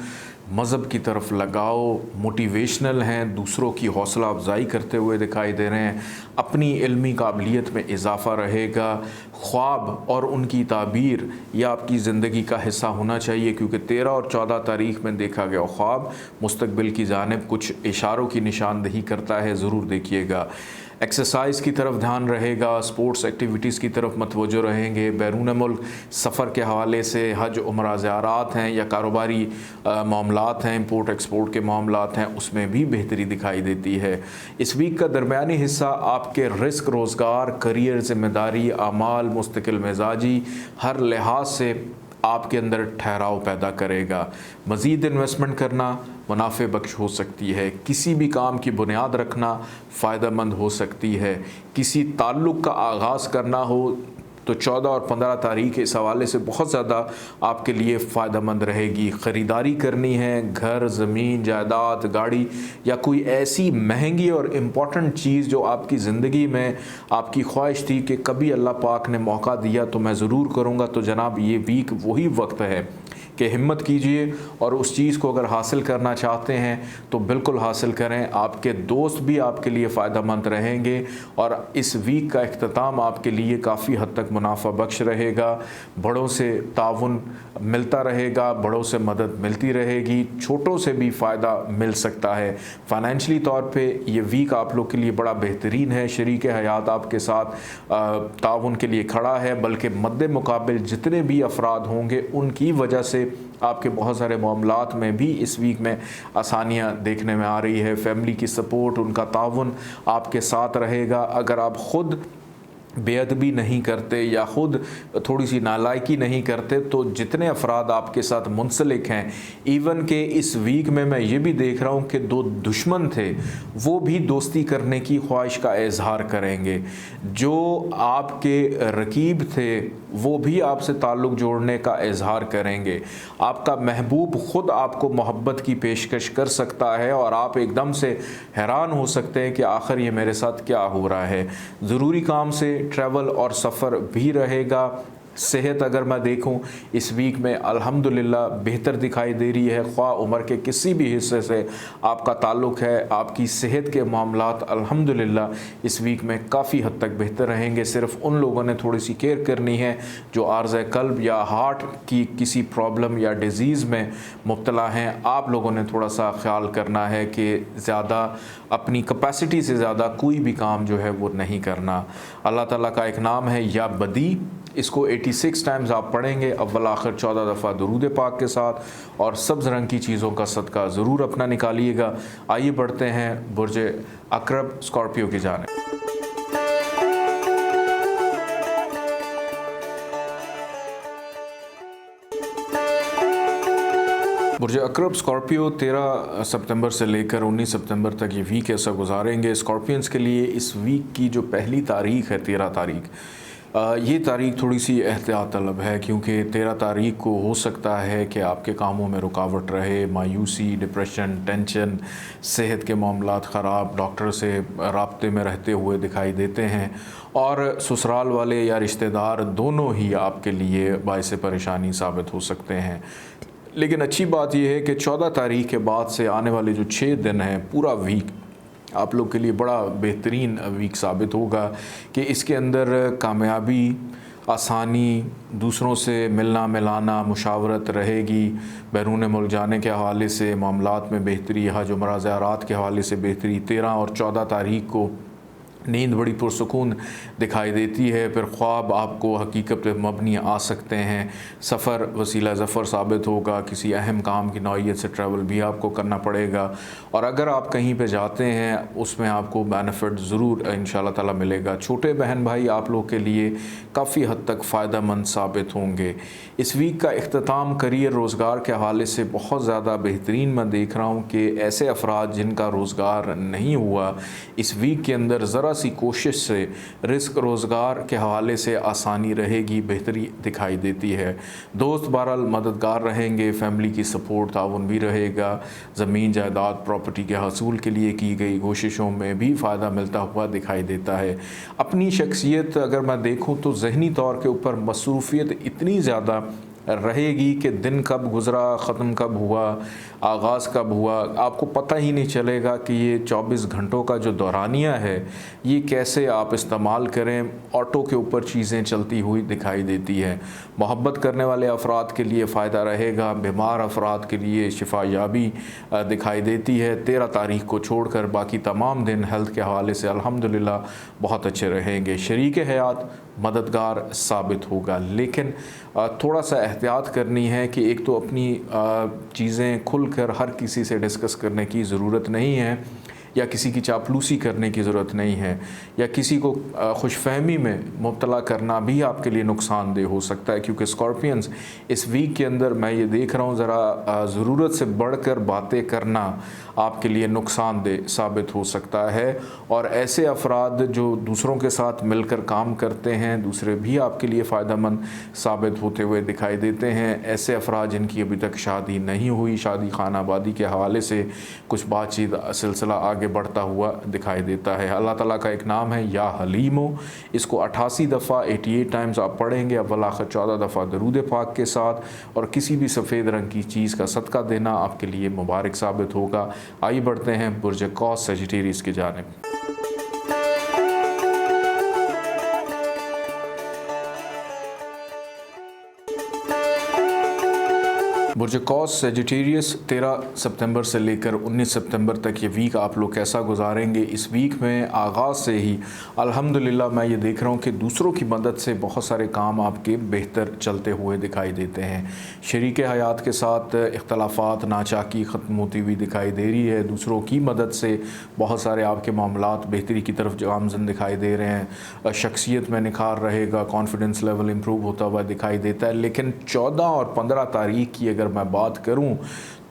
मज़हब की तरफ लगाओ, मोटिवेशनल हैं, दूसरों की हौसला अफजाई करते हुए दिखाई दे रहे हैं, अपनी इल्मी काबिलियत में इजाफ़ा रहेगा। ख्वाब और उनकी ताबीर यह आपकी ज़िंदगी का हिस्सा होना चाहिए क्योंकि 13 और 14 तारीख में देखा गया ख्वाब मुस्तकबिल की जानिब कुछ इशारों की निशानदही करता है, ज़रूर देखिएगा। एक्सरसाइज की तरफ ध्यान रहेगा, स्पोर्ट्स एक्टिविटीज़ की तरफ मतवज्जो रहेंगे। बैरून मुल्क सफ़र के हवाले से हज उम्रा ज़ियारात हैं या कारोबारी मामलात हैं, इम्पोर्ट एक्सपोर्ट के मामलात हैं, उसमें भी बेहतरी दिखाई देती है। इस वीक का दरमियानी हिस्सा आपके रिस्क, रोज़गार, करियर, ज़िम्मेदारी, आमाल, मुस्तकिल मिजाजी हर लिहाज से आपके अंदर ठहराव पैदा करेगा। मज़ीद इन्वेस्टमेंट करना मुनाफे बख्श हो सकती है। किसी भी काम की बुनियाद रखना फ़ायदेमंद हो सकती है। किसी ताल्लुक़ का आगाज़ करना हो तो 14 और 15 तारीख इस हवाले से बहुत ज़्यादा आपके लिए फ़ायदेमंद रहेगी। ख़रीदारी करनी है, घर, ज़मीन, जायदाद, गाड़ी या कोई ऐसी महंगी और इम्पॉर्टेंट चीज़ जो आपकी ज़िंदगी में आपकी ख्वाहिश थी कि कभी अल्लाह पाक ने मौका दिया तो मैं ज़रूर करूँगा, तो जनाब ये वीक वही वक्त है कि हिम्मत कीजिए और उस चीज़ को अगर हासिल करना चाहते हैं तो बिल्कुल हासिल करें। आपके दोस्त भी आपके लिए फ़ायदेमंद रहेंगे और इस वीक का इख्तिताम आपके लिए काफ़ी हद तक मुनाफा बख्श रहेगा। बड़ों से ताउन मिलता रहेगा, बड़ों से मदद मिलती रहेगी, छोटों से भी फ़ायदा मिल सकता है। फ़ाइनेंशली तौर पे ये वीक आप लोग के लिए बड़ा बेहतरीन है। शरीक हयात आपके साथ ताउन के लिए खड़ा है, बल्कि मद्दे मुकाबिल जितने भी अफराद होंगे उनकी वजह से आपके बहुत सारे मामलात में भी इस वीक में आसानियाँ देखने में आ रही है। फैमिली की सपोर्ट, उनका ताउन आपके साथ रहेगा। अगर आप ख़ुद बेअदबी नहीं करते या ख़ुद थोड़ी सी नालायकी नहीं करते तो जितने अफराद आपके साथ मुंसलिक हैं, इवन के इस वीक में मैं ये भी देख रहा हूँ कि 2 दुश्मन थे वो भी दोस्ती करने की ख्वाहिश का इजहार करेंगे। जो आपके रकीब थे वो भी आपसे ताल्लुक़ जोड़ने का इजहार करेंगे। आपका महबूब ख़ुद आपको मोहब्बत की पेशकश कर सकता है और आप एकदम से हैरान हो सकते हैं कि आखिर ये मेरे साथ क्या हो रहा है। ज़रूरी काम से ट्रैवल और सफ़र भी रहेगा। सेहत अगर मैं देखूं इस वीक में अल्हम्दुलिल्लाह बेहतर दिखाई दे रही है। ख्वाह उम्र के किसी भी हिस्से से आपका ताल्लुक़ है, आपकी सेहत के मामलात अल्हम्दुलिल्लाह इस वीक में काफ़ी हद तक बेहतर रहेंगे। सिर्फ उन लोगों ने थोड़ी सी केयर करनी है जो आर्ज़ कल्ब या हार्ट की किसी प्रॉब्लम या डिज़ीज़ में मुब्तला हैं। आप लोगों ने थोड़ा सा ख्याल करना है कि ज़्यादा अपनी कैपेसिटी से ज़्यादा कोई भी काम जो है वो नहीं करना। अल्लाह ताला का एक नाम है या बदी, इसको 86 टाइम्स आप पढ़ेंगे अव्वल आखिर 14 दफ़ा दुरूद पाक के साथ, और सब्ज़ रंग की चीज़ों का सदका ज़रूर अपना निकालिएगा। आइए बढ़ते हैं बुर्ज अकरब स्कॉर्पियो की जानिब। बुर्ज अकरब स्कॉर्पियो 13 सितंबर से लेकर 19 सितंबर तक ये वीक ऐसा गुजारेंगे। स्कॉर्पियंस के लिए इस वीक की जो पहली तारीख़ है 13 तारीख़, ये तारीख़ थोड़ी सी एहतियात तलब है, क्योंकि 13 तारीख़ को हो सकता है कि आपके कामों में रुकावट रहे, मायूसी, डिप्रेशन, टेंशन, सेहत के मामलात ख़राब, डॉक्टर से राब्ते में रहते हुए दिखाई देते हैं, और ससुराल वाले या रिश्तेदार दोनों ही आपके लिए बाइस परेशानी साबित हो सकते हैं। लेकिन अच्छी बात यह है कि 14 तारीख़ के बाद से आने वाले जो 6 दिन हैं, पूरा वीक आप लोग के लिए बड़ा बेहतरीन वीक साबित होगा कि इसके अंदर कामयाबी, आसानी, दूसरों से मिलना मिलाना, मुशावरत रहेगी। बैरून मुल्क जाने के हवाले से मामलात में बेहतरी, यहाँ जो मराज़ारात के हवाले से बेहतरी। 13 और 14 तारीख़ को नींद बड़ी पुरसुकून दिखाई देती है। फिर ख्वाब आपको हकीकत पर मबनी आ सकते हैं। सफ़र वसीला ज़फ़र साबित होगा। किसी अहम काम की नौइयत से ट्रैवल भी आपको करना पड़ेगा, और अगर आप कहीं पे जाते हैं उसमें आपको बेनिफिट ज़रूर इंशाअल्लाह ताला मिलेगा। छोटे बहन भाई आप लोग के लिए काफ़ी हद तक फ़ायदेमंद साबित होंगे। इस वीक का इख्तिताम करियर रोज़गार के हवाले से बहुत ज़्यादा बेहतरीन मैं देख रहा हूँ कि ऐसे अफराद जिनका रोज़गार नहीं हुआ, इस वीक के अंदर ज़रा सी कोशिश से रिस्क रोज़गार के हवाले से आसानी रहेगी, बेहतरी दिखाई देती है। दोस्त बहरहाल मददगार रहेंगे, फैमिली की सपोर्ट ताउन भी रहेगा। ज़मीन जायदाद प्रॉपर्टी के हसूल के लिए की गई कोशिशों में भी फ़ायदा मिलता हुआ दिखाई देता है। अपनी शख्सियत अगर मैं देखूँ तो जहनी तौर के ऊपर मसरूफ़ियत इतनी ज़्यादा रहेगी कि दिन कब गुज़रा, ख़त्म कब हुआ, आगाज़ कब हुआ, आपको पता ही नहीं चलेगा कि ये 24 घंटों का जो दौरानिया है ये कैसे आप इस्तेमाल करें। ऑटो के ऊपर चीज़ें चलती हुई दिखाई देती है। मोहब्बत करने वाले अफराद के लिए फ़ायदा रहेगा, बीमार अफराद के लिए शिफायाबी दिखाई देती है। 13 तारीख़ को छोड़कर बाकी तमाम दिन हेल्थ के हवाले से अल्हम्दुलिल्लाह बहुत अच्छे रहेंगे। शरीक हयात मददगार साबित होगा, लेकिन थोड़ा सा एहतियात करनी है कि एक तो अपनी चीज़ें खुलकर हर किसी से डिस्कस करने की ज़रूरत नहीं है। या किसी की चापलूसी करने की ज़रूरत नहीं है, या किसी को खुशफहमी में मुब्तला करना भी आपके लिए नुकसानदेह हो सकता है, क्योंकि स्कॉर्पियंस इस वीक के अंदर मैं ये देख रहा हूँ ज़रा ज़रूरत से बढ़कर बातें करना आपके लिए नुकसानदेह साबित हो सकता है। और ऐसे अफराद जो दूसरों के साथ मिलकर काम करते हैं, दूसरे भी आपके लिए फ़ायदेमंद साबित होते हुए दिखाई देते हैं। ऐसे अफराद जिनकी अभी तक शादी नहीं हुई, शादी खानाबादी के हवाले से कुछ बातचीत सिलसिला आगे बढ़ता हुआ दिखाई देता है। अल्लाह ताला का एक नाम है या हलीमो, इसको 88 दफ़ा 88 टाइम्स आप पढ़ेंगे अव्वल आखिर 14 दफ़ा दरूद पाक के साथ, और किसी भी सफ़ेद रंग की चीज़ का सदका देना आपके लिए मुबारक साबित होगा। आइए बढ़ते हैं बुर्ज कौस सजिटेरियस की जानिब। बुर्ज कौस सजिटेरियस 13 सितंबर से लेकर 19 सितंबर तक ये वीक आप लोग कैसा गुजारेंगे। इस वीक में आगाज़ से ही अल्हम्दुलिल्लाह मैं ये देख रहा हूँ कि दूसरों की मदद से बहुत सारे काम आपके बेहतर चलते हुए दिखाई देते हैं। शरीक हयात के साथ इख्तलाफात नाचाकी ख़त्म होती हुई दिखाई दे रही है। दूसरों की मदद से बहुत सारे आपके मामलात बेहतरी की तरफ गामज़न दिखाई दे रहे हैं। शख्सियत में निखार रहेगा, कॉन्फिडेंस लेवल इम्प्रूव होता हुआ दिखाई देता है। लेकिन 14 और 15 तारीख की अगर मैं बात करूं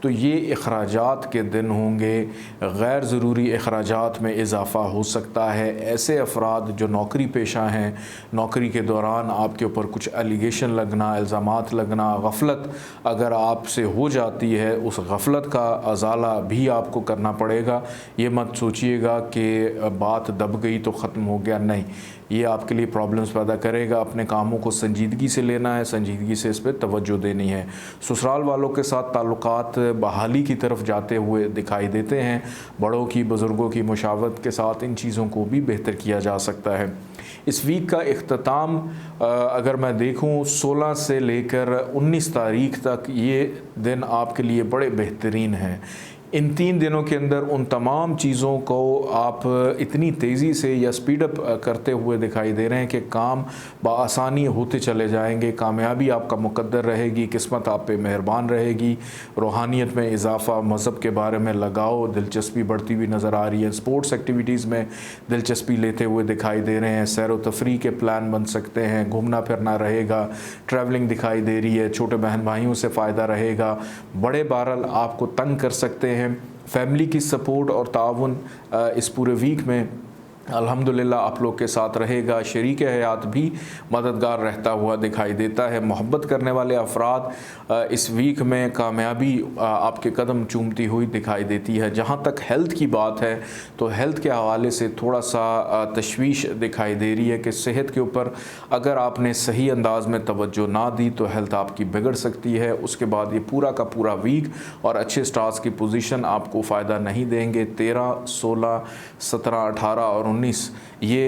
तो ये अखराजात के दिन होंगे, गैर ज़रूरी अखराजात में इजाफ़ा हो सकता है। ऐसे अफराद जो नौकरी पेशा हैं, नौकरी के दौरान आपके ऊपर कुछ एलिगेशन लगना, इल्ज़ामात लगना, गफलत अगर आपसे हो जाती है, उस गफलत का अजाला भी आपको करना पड़ेगा। ये मत सोचिएगा कि बात दब गई तो ख़त्म हो गया, नहीं, ये आपके लिए प्रॉब्लम्स पैदा करेगा। अपने कामों को संजीदगी से लेना है, संजीदगी से इस पर तवज्जो देनी है। ससुराल वालों के साथ ताल्लुकात बहाली की तरफ जाते हुए दिखाई देते हैं। बड़ों की, बुज़ुर्गों की मुशावरत के साथ इन चीज़ों को भी बेहतर किया जा सकता है। इस वीक का इख्तिताम अगर मैं देखूं 16 से लेकर 19 तारीख तक, ये दिन आपके लिए बड़े बेहतरीन हैं। इन 3 दिनों के अंदर उन तमाम चीज़ों को आप इतनी तेज़ी से या स्पीडअप करते हुए दिखाई दे रहे हैं कि काम बआसानी होते चले जाएंगे। कामयाबी आपका मुकद्दर रहेगी, किस्मत आप पे मेहरबान रहेगी। रूहानियत में इजाफ़ा, मज़हब के बारे में लगाओ, दिलचस्पी बढ़ती हुई नज़र आ रही है। स्पोर्ट्स एक्टिविटीज़ में दिलचस्पी लेते हुए दिखाई दे रहे हैं। सैर व तफरी के प्लान बन सकते हैं, घूमना फिरना रहेगा, ट्रैवलिंग दिखाई दे रही है, छोटे बहन भाइयों से फ़ायदा रहेगा। बड़े बहरहाल आपको तंग कर सकते हैं। फैमिली की सपोर्ट और ताउन इस पूरे वीक में अल्हम्दुलिल्लाह आप लोग के साथ रहेगा। शरीक हयात भी मददगार रहता हुआ दिखाई देता है। मोहब्बत करने वाले अफराद इस वीक में कामयाबी आपके कदम चूमती हुई दिखाई देती है। जहाँ तक हेल्थ की बात है तो हेल्थ के हवाले से थोड़ा सा तशवीश दिखाई दे रही है कि सेहत के ऊपर अगर आपने सही अंदाज में तवज्जो ना दी तो हेल्थ आपकी बिगड़ सकती है। उसके बाद ये पूरा का पूरा वीक और अच्छे स्टार्स की पोजीशन आपको फ़ायदा नहीं देंगे। 13, 16, 17, 18 और 19 ये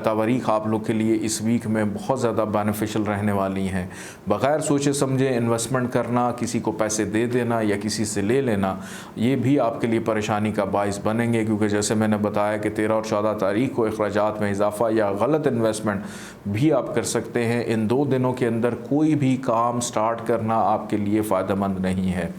तारीख आप लोग के लिए इस वीक में बहुत ज़्यादा बेनिफिशियल रहने वाली हैं। बग़ैर सोचे समझे इन्वेस्टमेंट करना, किसी को पैसे दे देना या किसी से ले लेना, ये भी आपके लिए परेशानी का बाइस बनेंगे, क्योंकि जैसे मैंने बताया कि 13 और 14 तारीख को अखराजात में इजाफ़ा या गलत इन्वेस्टमेंट भी आप कर सकते हैं। इन 2 दिनों के अंदर कोई भी काम स्टार्ट करना आपके लिए फ़ायदेमंद नहीं है।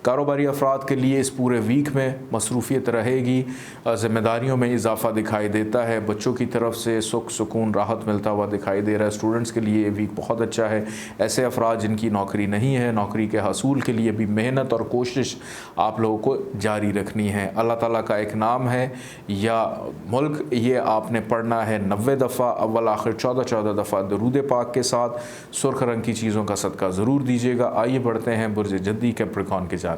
कारोबारी अफराद के लिए इस पूरे वीक में मसरूफ़ियत रहेगी, ज़िम्मेदारियों में इजाफ़ा दिखाई देता है, बच्चों की तरफ से सुख सुकून राहत मिलता हुआ दिखाई दे रहा है। स्टूडेंट्स के लिए ये वीक बहुत अच्छा है। ऐसे अफराद जिनकी नौकरी नहीं है, नौकरी के हसूल के लिए भी मेहनत और कोशिश आप लोगों को जारी रखनी है। अल्लाह ताला का एक नाम है या मुल्क, ये आपने पढ़ना है 90 दफ़ा, अव्वल आखिर 14 दफ़ा दरूद पाक के साथ। सुर्ख रंग की चीज़ों का सदका ज़रूर दीजिएगा। आइए बढ़ते हैं बुर्ज जद्दी कैप्रिकॉर्न के जानिब।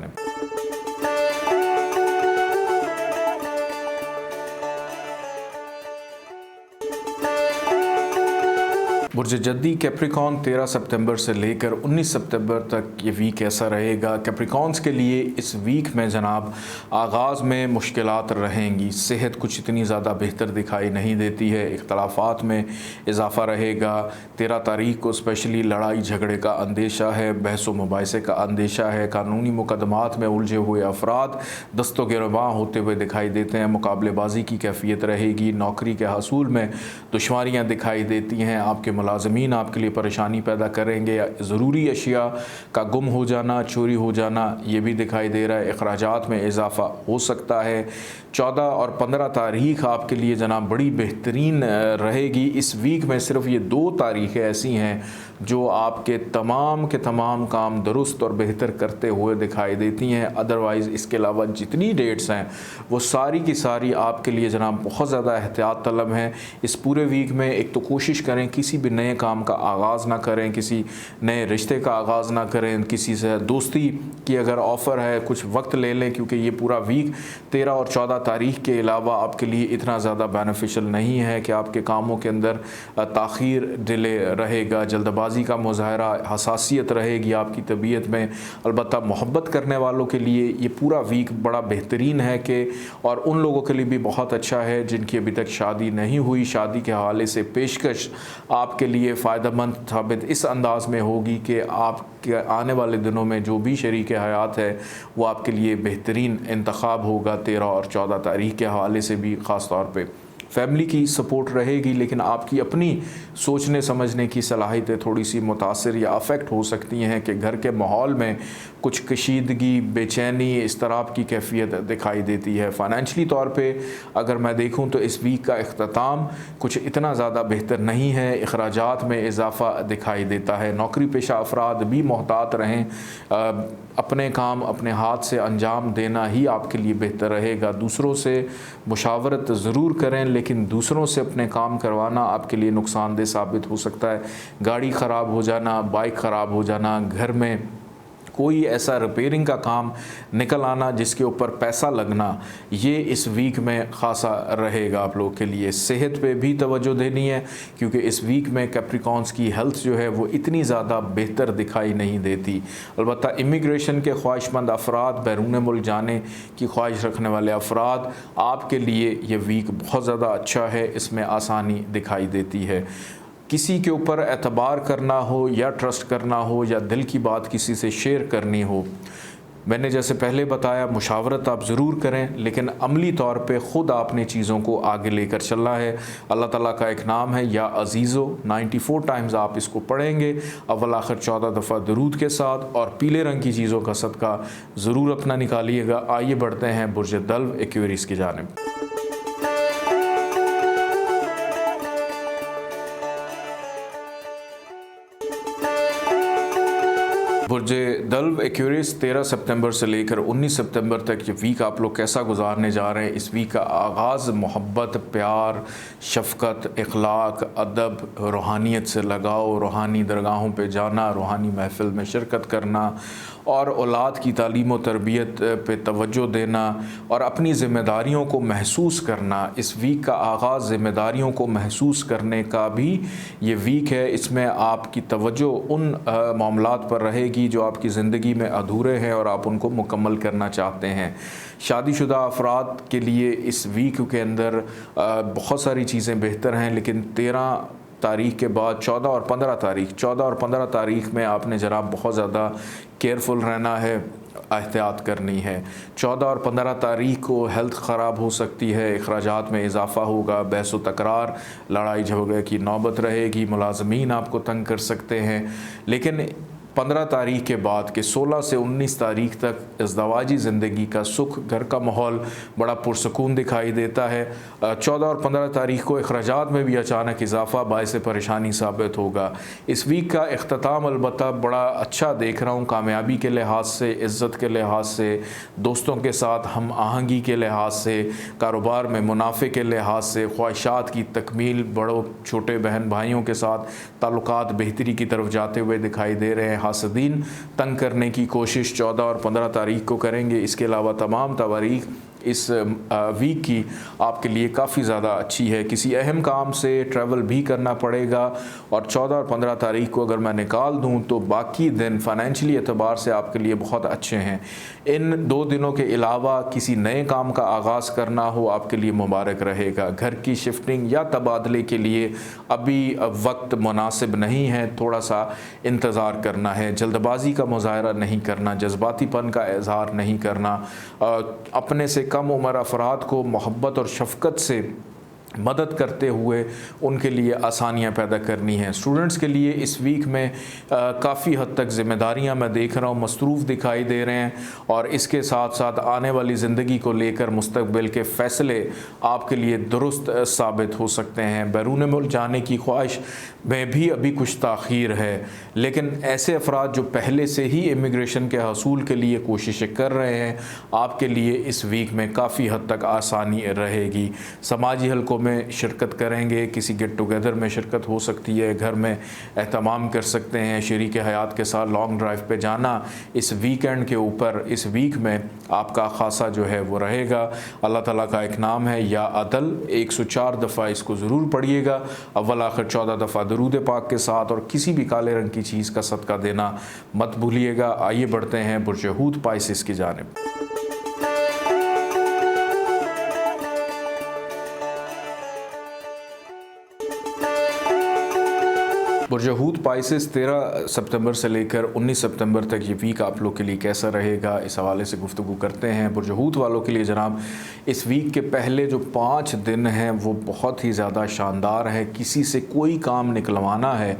बुर्ज जद्दी कैप्रिकॉर्न 13 सितंबर से लेकर 19 सितंबर तक ये वीक ऐसा रहेगा। कैप्रिकॉर्न्स के लिए इस वीक में जनाब आगाज़ में मुश्किलात रहेंगी। सेहत कुछ इतनी ज़्यादा बेहतर दिखाई नहीं देती है। इख्तलाफात में इजाफ़ा रहेगा। 13 तारीख को स्पेशली लड़ाई झगड़े का अंदेशा है, बहस व मुबाहिसे का अंदेशा है। कानूनी मुकदमात में उलझे हुए अफराद दस्तो गिरबां होते हुए दिखाई देते हैं। मुकाबलेबाजी की कैफियत रहेगी। नौकरी के हसूल में दुश्वारियाँ दिखाई देती हैं। आपके मुलाजमीन आपके लिए परेशानी पैदा करेंगे, या ज़रूरी अशिया का गुम हो जाना, चोरी हो जाना, ये भी दिखाई दे रहा है। अखराजात में इजाफ़ा हो सकता है। 14 और 15 तारीख़ आपके लिए जनाब बड़ी बेहतरीन रहेगी। इस वीक में सिर्फ ये 2 तारीख़ें ऐसी हैं जो आपके तमाम के तमाम काम दुरुस्त और बेहतर करते हुए दिखाई देती हैं। अदरवाइज़ इसके अलावा जितनी डेट्स हैं वो सारी की सारी आपके लिए जनाब बहुत ज़्यादा एहतियात तलब हैं। इस पूरे वीक में एक तो कोशिश करें किसी भी नए काम का आगाज़ ना करें, किसी नए रिश्ते का आगाज़ ना करें, किसी से दोस्ती की अगर ऑफ़र है कुछ वक्त ले लें, क्योंकि ये पूरा वीक 13 और 14 तारीख़ के अलावा आपके लिए इतना ज़्यादा बेनिफिशियल नहीं है कि आपके कामों के अंदर ताख़ीर डिले रहेगा, जल्दबाजी का मुज़ाहरा, हसासियत रहेगी आपकी तबीयत में। अलबत्ता मोहब्बत करने वालों के लिए ये पूरा वीक बड़ा बेहतरीन है कि, और उन लोगों के लिए भी बहुत अच्छा है जिनकी अभी तक शादी नहीं हुई। शादी के हवाले से पेशकश आपके लिए फ़ायदेमंद साबित इस अंदाज़ में होगी कि आपके आने वाले दिनों में जो भी शरीक हयात है वो आपके लिए बेहतरीन इंतखाब होगा। 13 और 14 तारीख़ के हवाले से भी ख़ास तौर पे फैमिली की सपोर्ट रहेगी, लेकिन आपकी अपनी सोचने समझने की सलाहियतें थोड़ी सी मुतासिर या अफेक्ट हो सकती हैं कि घर के माहौल में कुछ कशीदगी, बेचैनी, इस तरह की कैफियत दिखाई देती है। फ़ाइनेंशली तौर पे अगर मैं देखूं तो इस वीक का इख्तिताम कुछ इतना ज़्यादा बेहतर नहीं है, अखराजात में इजाफ़ा दिखाई देता है। नौकरी पेशा अफराद भी मोहतात रहें, अपने काम अपने हाथ से अंजाम देना ही आपके लिए बेहतर रहेगा। दूसरों से मुशावरत ज़रूर करें, लेकिन दूसरों से अपने काम करवाना आपके लिए नुकसानदेह साबित हो सकता है। गाड़ी ख़राब हो जाना, बाइक ख़राब हो जाना, घर में कोई ऐसा रिपेयरिंग का काम निकल आना जिसके ऊपर पैसा लगना, ये इस वीक में ख़ासा रहेगा आप लोग के लिए। सेहत पे भी तवज्जो देनी है, क्योंकि इस वीक में कैप्रिकॉन्स की हेल्थ जो है वो इतनी ज़्यादा बेहतर दिखाई नहीं देती। अलबत्ता इमिग्रेशन के ख्वाहिशमंद अफराद, बैरून मुल्क जाने की ख्वाहिश रखने वाले अफराद, आपके लिए ये वीक बहुत ज़्यादा अच्छा है, इसमें आसानी दिखाई देती है। किसी के ऊपर एतबार करना हो या ट्रस्ट करना हो या दिल की बात किसी से शेयर करनी हो, मैंने जैसे पहले बताया मुशावरत आप ज़रूर करें, लेकिन अमली तौर पे ख़ुद आपने चीज़ों को आगे लेकर चलना है। अल्लाह ताला का एक नाम है या अज़ीज़ो, 94 टाइम्स आप इसको पढ़ेंगे अव्वल आखिर 14 दफ़ा दरूद के साथ, और पीले रंग की चीज़ों का सदका ज़रूर अपना निकालिएगा। आइए बढ़ते हैं बुर्ज दल्व एक्वेरियस की जानिब। बुर्ज दल्व एक्वेरियस 13 सितंबर से लेकर 19 सितंबर तक ये वीक आप लोग कैसा गुजारने जा रहे हैं। इस वीक का आगाज़ मोहब्बत, प्यार, शफ़क़त, इखलाक, अदब, रूहानियत से लगाव, रूहानी दरगाहों पे जाना, रूहानी महफ़िल में शिरकत करना, और औलाद की तालीम व तरबियत पे तवज्जो देना और अपनी ज़िम्मेदारियों को महसूस करना। इस वीक का आगाज़ ज़िम्मेदारियों को महसूस करने का भी ये वीक है। इसमें आपकी तवज्जो उन मामलात पर रहेगी जो आपकी ज़िंदगी में अधूरे हैं और आप उनको मुकम्मल करना चाहते हैं। शादीशुदा अफराद के लिए इस वीक के अंदर बहुत सारी चीज़ें बेहतर हैं, लेकिन 13 तारीख़ के बाद 14 और 15 तारीख़ में आपने ज़रा बहुत ज़्यादा केयरफुल रहना है, एहतियात करनी है। 14 और 15 तारीख़ को हेल्थ ख़राब हो सकती है, अखराजात में इजाफ़ा होगा, बहस व तकरार, लड़ाई झगड़े की नौबत रहेगी, मुलाजमीन आपको तंग कर सकते हैं। लेकिन 15 तारीख़ के बाद के 16 से 19 तारीख़ तक इज़्दवाजी ज़िंदगी का सुख, घर का माहौल बड़ा पुरसकून दिखाई देता है। 14 और 15 तारीख़ को अखराजात में भी अचानक इजाफ़ा बाइस परेशानी साबित होगा। इस वीक का इख्तिताम अलबत्ता बड़ा अच्छा देख रहा हूँ, कामयाबी के लिहाज से, इज़्ज़त के लिहाज से, दोस्तों के साथ हम आहंगी के लिहाज से, कारोबार में मुनाफे के लिहाज से, ख्वाहिशात की तकमील, बड़ों छोटे बहन भाइयों के साथ ताल्लुकात बेहतरी की तरफ जाते हुए दिखाई दे रहे हैं। हासदीन तंग करने की कोशिश 14 और 15 तारीख़ को करेंगे। इसके अलावा तमाम तारीख़ इस वीक की आपके लिए काफ़ी ज़्यादा अच्छी है। किसी अहम काम से ट्रैवल भी करना पड़ेगा, और 14 और 15 तारीख़ को अगर मैं निकाल दूं तो बाकी दिन फ़ाइनेंशियली एतबार से आपके लिए बहुत अच्छे हैं। इन 2 दिनों के अलावा किसी नए काम का आगाज़ करना हो आपके लिए मुबारक रहेगा। घर की शिफ्टिंग या तबादले के लिए अभी वक्त मुनासिब नहीं है, थोड़ा सा इंतज़ार करना है। जल्दबाजी का मुज़ाहरा नहीं करना, जज्बातीपन का इज़हार नहीं करना, अपने से कम उम्र अफराद को मोहब्बत और शफ़क़त से मदद करते हुए उनके लिए आसानियां पैदा करनी हैं। स्टूडेंट्स के लिए इस वीक में काफ़ी हद तक ज़िम्मेदारियां मैं देख रहा हूँ मसरूफ़ दिखाई दे रहे हैं, और इसके साथ साथ आने वाली ज़िंदगी को लेकर मुस्तकबिल के फ़ैसले आपके लिए दुरुस्त साबित हो सकते हैं। बैरून मुल्क जाने की ख्वाहिश में भी अभी कुछ ताख़ीर है, लेकिन ऐसे अफराद जो पहले से ही इमिग्रेशन के हसूल के लिए कोशिशें कर रहे हैं, आपके लिए इस वीक में काफ़ी हद तक आसानी रहेगी। समाजी हलकों में शिरकत करेंगे, किसी गेट टुगेदर में शिरकत हो सकती है, घर में एहतमाम कर सकते हैं, शरीक हयात के साथ लॉन्ग ड्राइव पे जाना इस वीकेंड के ऊपर इस वीक में आपका खासा जो है वो रहेगा। अल्लाह ताला का एक नाम है या अदल, 104 दफ़ा इसको ज़रूर पढ़िएगा, अव्वल आखिर 14 दफ़ा दरूद पाक के साथ, और किसी भी काले रंग की चीज़ का सदका देना मत भूलिएगा। आइए बढ़ते हैं बुर्ज हूत पाइसिस की जानिब। बुर्ज हूत पाइसिस 13 सितंबर से लेकर 19 सितंबर तक ये वीक आप लोग के लिए कैसा रहेगा, इस हवाले से गुफ्तगू करते हैं। बुर्ज हूत वालों के लिए जनाब इस वीक के पहले जो 5 दिन हैं वो बहुत ही ज़्यादा शानदार है। किसी से कोई काम निकलवाना है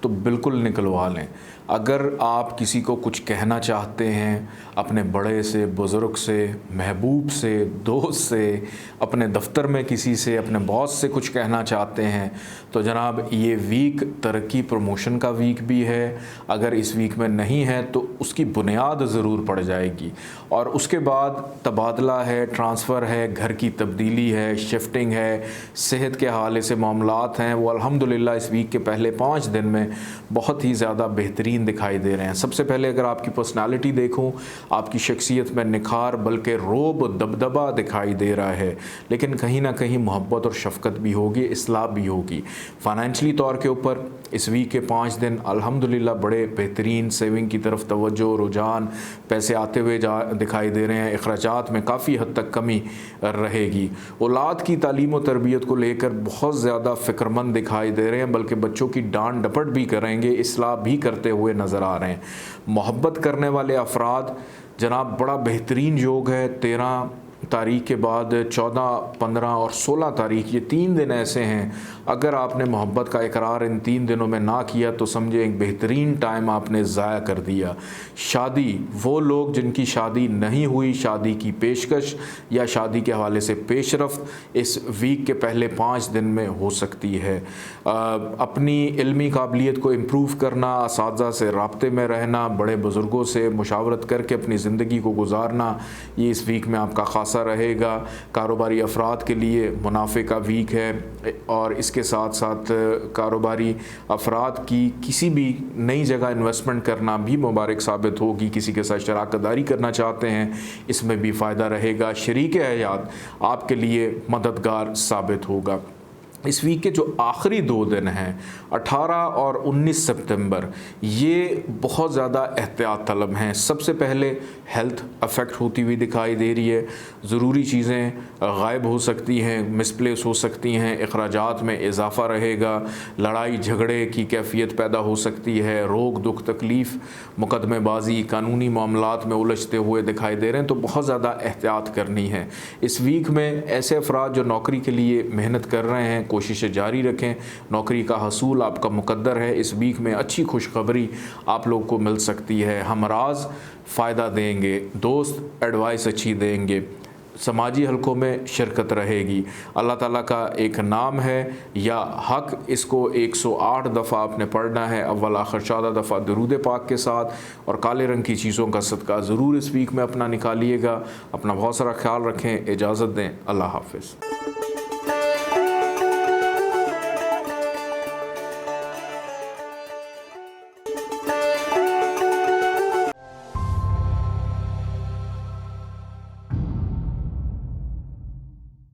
तो बिल्कुल निकलवा लें। अगर आप किसी को कुछ कहना चाहते हैं, अपने बड़े से, बुज़ुर्ग से, महबूब से, दोस्त से, अपने दफ्तर में किसी से, अपने बॉस से कुछ कहना चाहते हैं, तो जनाब ये वीक तरक्की प्रमोशन का वीक भी है। अगर इस वीक में नहीं है तो उसकी बुनियाद ज़रूर पड़ जाएगी, और उसके बाद तबादला है, ट्रांसफ़र है, घर की तब्दीली है, शिफ्टिंग है, सेहत के हवाले से मामलात हैं, वो अल्हम्दुलिल्लाह इस वीक के पहले 5 दिन में बहुत ही ज़्यादा बेहतरीन दिखाई दे रहे हैं। सबसे पहले अगर आपकी पर्सनालिटी देखूं, आपकी शख्सियत में निखार बल्कि रोब दबदबा दिखाई दे रहा है, लेकिन कहीं ना कहीं मोहब्बत और शफ़क़त भी होगी, इस्लाह भी होगी। फ़ाइनेंशली तौर के ऊपर इस वीक के 5 दिन अल्हम्दुलिल्लाह बड़े बेहतरीन, सेविंग की तरफ तवज्जो, रुझान, पैसे आते हुए दिखाई दे रहे हैं। अखराजात में काफ़ी हद तक कमी रहेगी। औलाद की तालीम और तरबियत को लेकर बहुत ज़्यादा फ़िक्रमंद दिखाई दे रहे हैं, बल्कि बच्चों की डांट डपट भी करेंगे, इस्लाह भी करते हुए नज़र आ रहे हैं। मोहब्बत करने वाले अफराद जनाब बड़ा बेहतरीन योग है। 13 तारीख के बाद 14, 15 और 16 तारीख, ये 3 दिन ऐसे हैं, अगर आपने मोहब्बत का इकरार इन 3 दिनों में ना किया तो समझे एक बेहतरीन टाइम आपने ज़ाया कर दिया। शादी, वो लोग जिनकी शादी नहीं हुई, शादी की पेशकश या शादी के हवाले से पेशरफ्त इस वीक के पहले 5 दिन में हो सकती है। अपनी इल्मी काबिलियत को इम्प्रूव करना, असातिज़ा से राब्ते में रहना, बड़े बुज़ुर्गों से मुशावरत करके अपनी ज़िंदगी को गुजारना, ये इस वीक में आपका खासा रहेगा। कारोबारी अफराद के लिए मुनाफे का वीक है, और इसके साथ साथ कारोबारी अफराद की किसी भी नई जगह इन्वेस्टमेंट करना भी मुबारक साबित होगी। किसी के साथ शराकतदारी करना चाहते हैं, इसमें भी फ़ायदा रहेगा। शरीक हयात आपके लिए मददगार साबित होगा। इस वीक के जो आखिरी 2 दिन हैं 18 और 19 सितंबर, ये बहुत ज़्यादा एहतियात तलब हैं। सबसे पहले हेल्थ अफेक्ट होती हुई दिखाई दे रही है, ज़रूरी चीज़ें गायब हो सकती हैं, मिसप्लेस हो सकती हैं, अखराजात में इजाफ़ा रहेगा, लड़ाई झगड़े की कैफियत पैदा हो सकती है, रोग दुख तकलीफ़, मुकदमेबाजी, कानूनी मामलात में उलझते हुए दिखाई दे रहे हैं, तो बहुत ज़्यादा एहतियात करनी है। इस वीक में ऐसे अफराद जो नौकरी के लिए मेहनत कर रहे हैं, कोशिशें जारी रखें, नौकरी का हसूल आपका मुकद्दर है। इस वीक में अच्छी खुशखबरी आप लोग को मिल सकती है। हमराज फ़ायदा देंगे, दोस्त एडवाइस अच्छी देंगे, समाजी हलकों में शिरकत रहेगी। अल्लाह ताला का एक नाम है या हक, इसको 108 दफ़ा आपने पढ़ना है, अव्वल आखिर 14 दफ़ा दरूद पाक के साथ, और काले रंग की चीज़ों का सदका ज़रूर इस वीक में अपना निकालिएगा। अपना बहुत सारा ख्याल रखें, इजाज़त दें, अल्लाह हाफ़िज़।